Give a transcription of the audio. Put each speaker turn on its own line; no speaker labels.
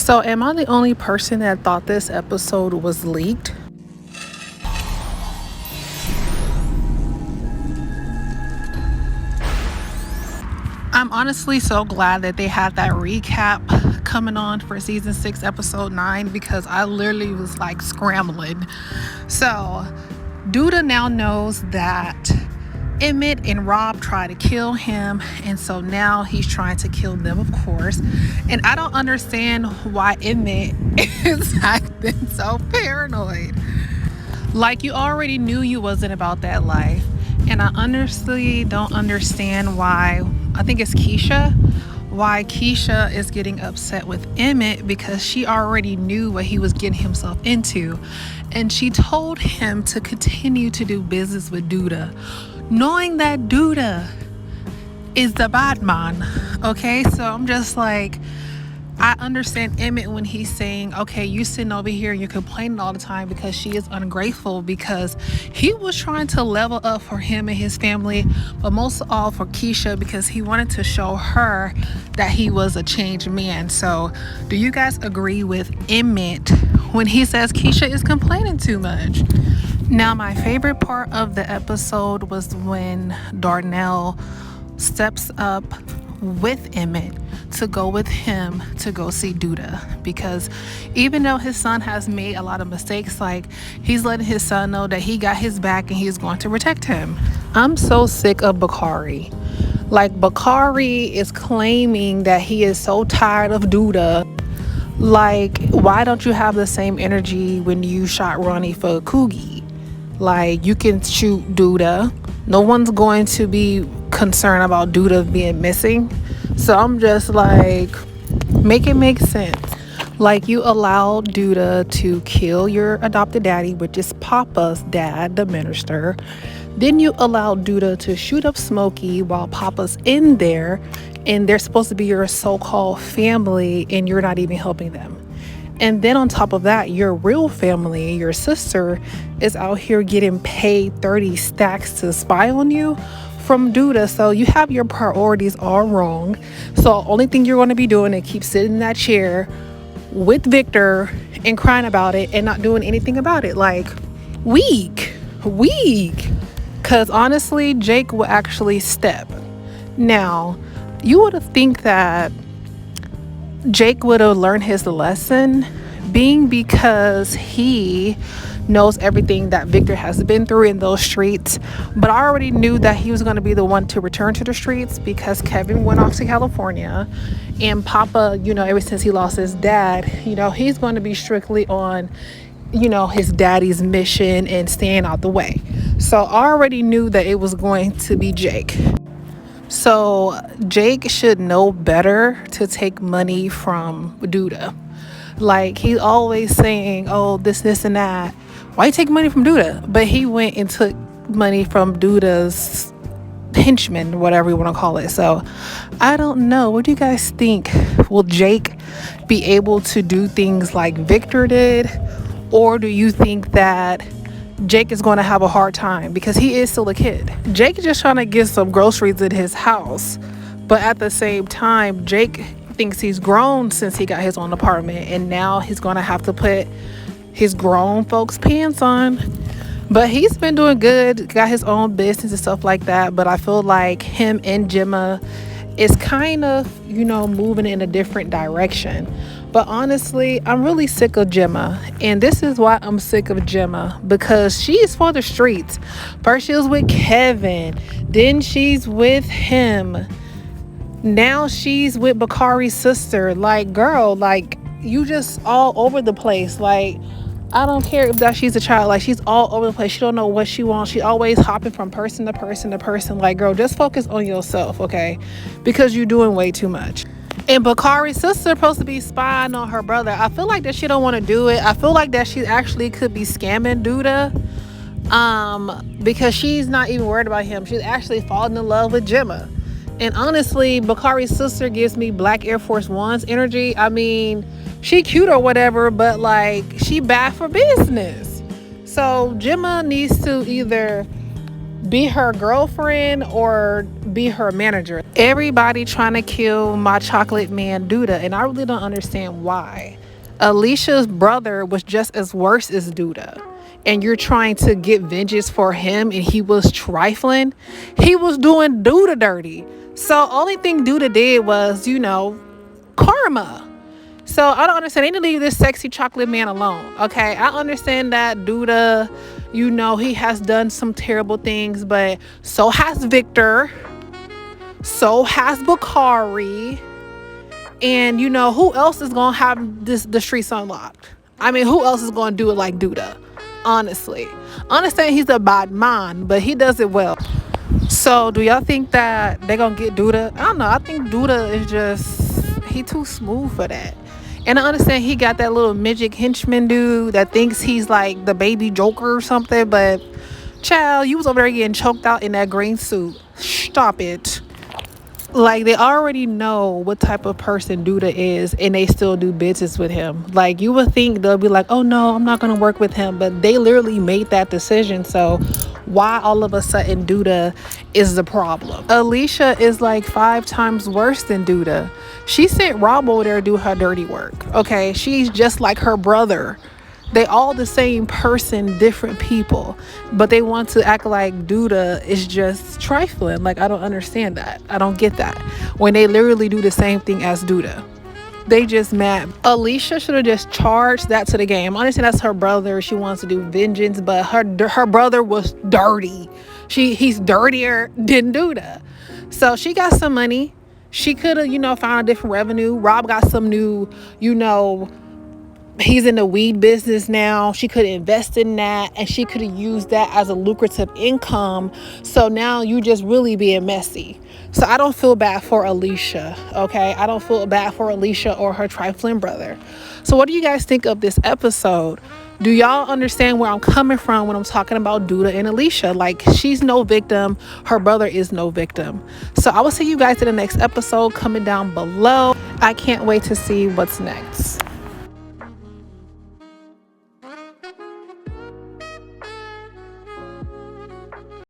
So, am I the only person that thought this episode was leaked? I'm honestly so glad that they had that recap coming on for season 6, episode 9, because I literally was like scrambling. So, Douda now knows that Emmett and Rob tried to kill him, and so now he's trying to kill them, of course. And I don't understand why Emmett is acting so paranoid. Like, you already knew you wasn't about that life. And I honestly don't understand why, I think it's Keisha, why Keisha is getting upset with Emmett, because she already knew what he was getting himself into. And she told him to continue to do business with Douda, knowing that Douda is the bad man. Okay, so I'm just like, I understand Emmett when he's saying, okay, you sitting over here and you're complaining all the time because she is ungrateful, because he was trying to level up for him and his family, but most of all for Keisha, because he wanted to show her that he was a changed man. So do you guys agree with Emmett when he says Keisha is complaining too much? Now, my favorite part of the episode was when Darnell steps up with Emmett to go with him to go see Douda, because even though his son has made a lot of mistakes, like, he's letting his son know that he got his back and he's going to protect him. I'm so sick of Bakari. Like, Bakari is claiming that he is so tired of Douda. Like, why don't you have the same energy when you shot Ronnie for Coogie? Like, you can shoot Douda. No one's going to be concerned about Douda being missing. So I'm just like, make it make sense. Like, you allowed Douda to kill your adopted daddy, which is Papa's dad, the minister. Then you allowed Douda to shoot up Smokey while Papa's in there, and they're supposed to be your so-called family, and you're not even helping them. And then on top of that, your real family, your sister, is out here getting paid 30 stacks to spy on you from Douda. So you have your priorities all wrong. So only thing you're going to be doing is keep sitting in that chair with Victor and crying about it and not doing anything about it. Like, weak. Because honestly, Jake will actually step. Now, you would have think that Jake would have learned his lesson, being because he knows everything that Victor has been through in those streets. But I already knew that he was going to be the one to return to the streets, because Kevin went off to California, and Papa, ever since he lost his dad, he's going to be strictly on, his daddy's mission and staying out the way. So I already knew that it was going to be Jake. So Jake should know better to take money from Douda. Like, he's always saying, oh, this and that. Why you take money from Douda? But he went and took money from Douda's henchman, whatever you want to call it. So I don't know. What do you guys think? Will Jake be able to do things like Victor did? Or do you think that Jake is going to have a hard time, because he is still a kid? Jake is just trying to get some groceries at his house, but at the same time, Jake thinks he's grown since he got his own apartment, and now he's going to have to put his grown folks pants on. But he's been doing good, got his own business and stuff like that. But I feel like him and Gemma is kind of, moving in a different direction. But honestly, I'm really sick of Gemma. And this is why I'm sick of Gemma, because she's for the streets. First she was with Kevin, then she's with him. Now she's with Bakari's sister. Like, girl, like, you just all over the place. Like, I don't care if that she's a child. Like, she's all over the place. She don't know what she wants. She always hopping from person to person to person. Like, girl, just focus on yourself, okay? Because you're doing way too much. And Bakari's sister supposed to be spying on her brother. I feel like that she don't want to do it. I feel like that she actually could be scamming Douda, because she's not even worried about him. She's actually falling in love with Gemma. And honestly, Bakari's sister gives me Black Air Force One's energy. I mean, she cute or whatever, but like, she bad for business. So Gemma needs to either be her girlfriend or be her manager. Everybody trying to kill my chocolate man Douda, and I really don't understand why. Alicia's brother was just as worse as Douda, and you're trying to get vengeance for him, and he was trifling. He was doing Douda dirty. So only thing Douda did was, karma. So I don't understand. They need to leave this sexy chocolate man alone. Okay, I understand that Douda, he has done some terrible things, but so has Victor, so has Bakari, and who else is gonna have the streets unlocked? I mean, who else is gonna do it like Douda? Honestly, I understand he's a bad man, but he does it well. So do y'all think that they're gonna get Douda? I don't know. I think Douda is he too smooth for that. And I understand he got that little midget henchman dude that thinks he's like the baby Joker or something, but child, you was over there getting choked out in that green suit. Stop it. Like, they already know what type of person Douda is, and they still do business with him. Like, you would think they'll be like, oh no, I'm not gonna work with him, but they literally made that decision. So why all of a sudden Douda is the problem? Alicia is like 5 times worse than Douda. She sent Rob over there to do her dirty work. Okay, she's just like her brother. They all the same person, different people, but they want to act like Douda is just trifling. Like, I don't understand that. I don't get that. When they literally do the same thing as Douda. They just mad. Alicia should have just charged that to the game. I understand that's her brother. She wants to do vengeance, but her brother was dirty. He's dirtier than Douda. So she got some money. She could have, found a different revenue. Rob got some new, he's in the weed business now. She could invest in that, and she could have used that as a lucrative income. So now you just really being messy. So I don't feel bad for Alicia. Okay, I don't feel bad for Alicia or her trifling brother. So what do you guys think of this episode? Do y'all understand where I'm coming from when I'm talking about Douda and Alicia? Like, she's no victim. Her brother is no victim. So I will see you guys in the next episode. Comment down below. I can't wait to see what's next.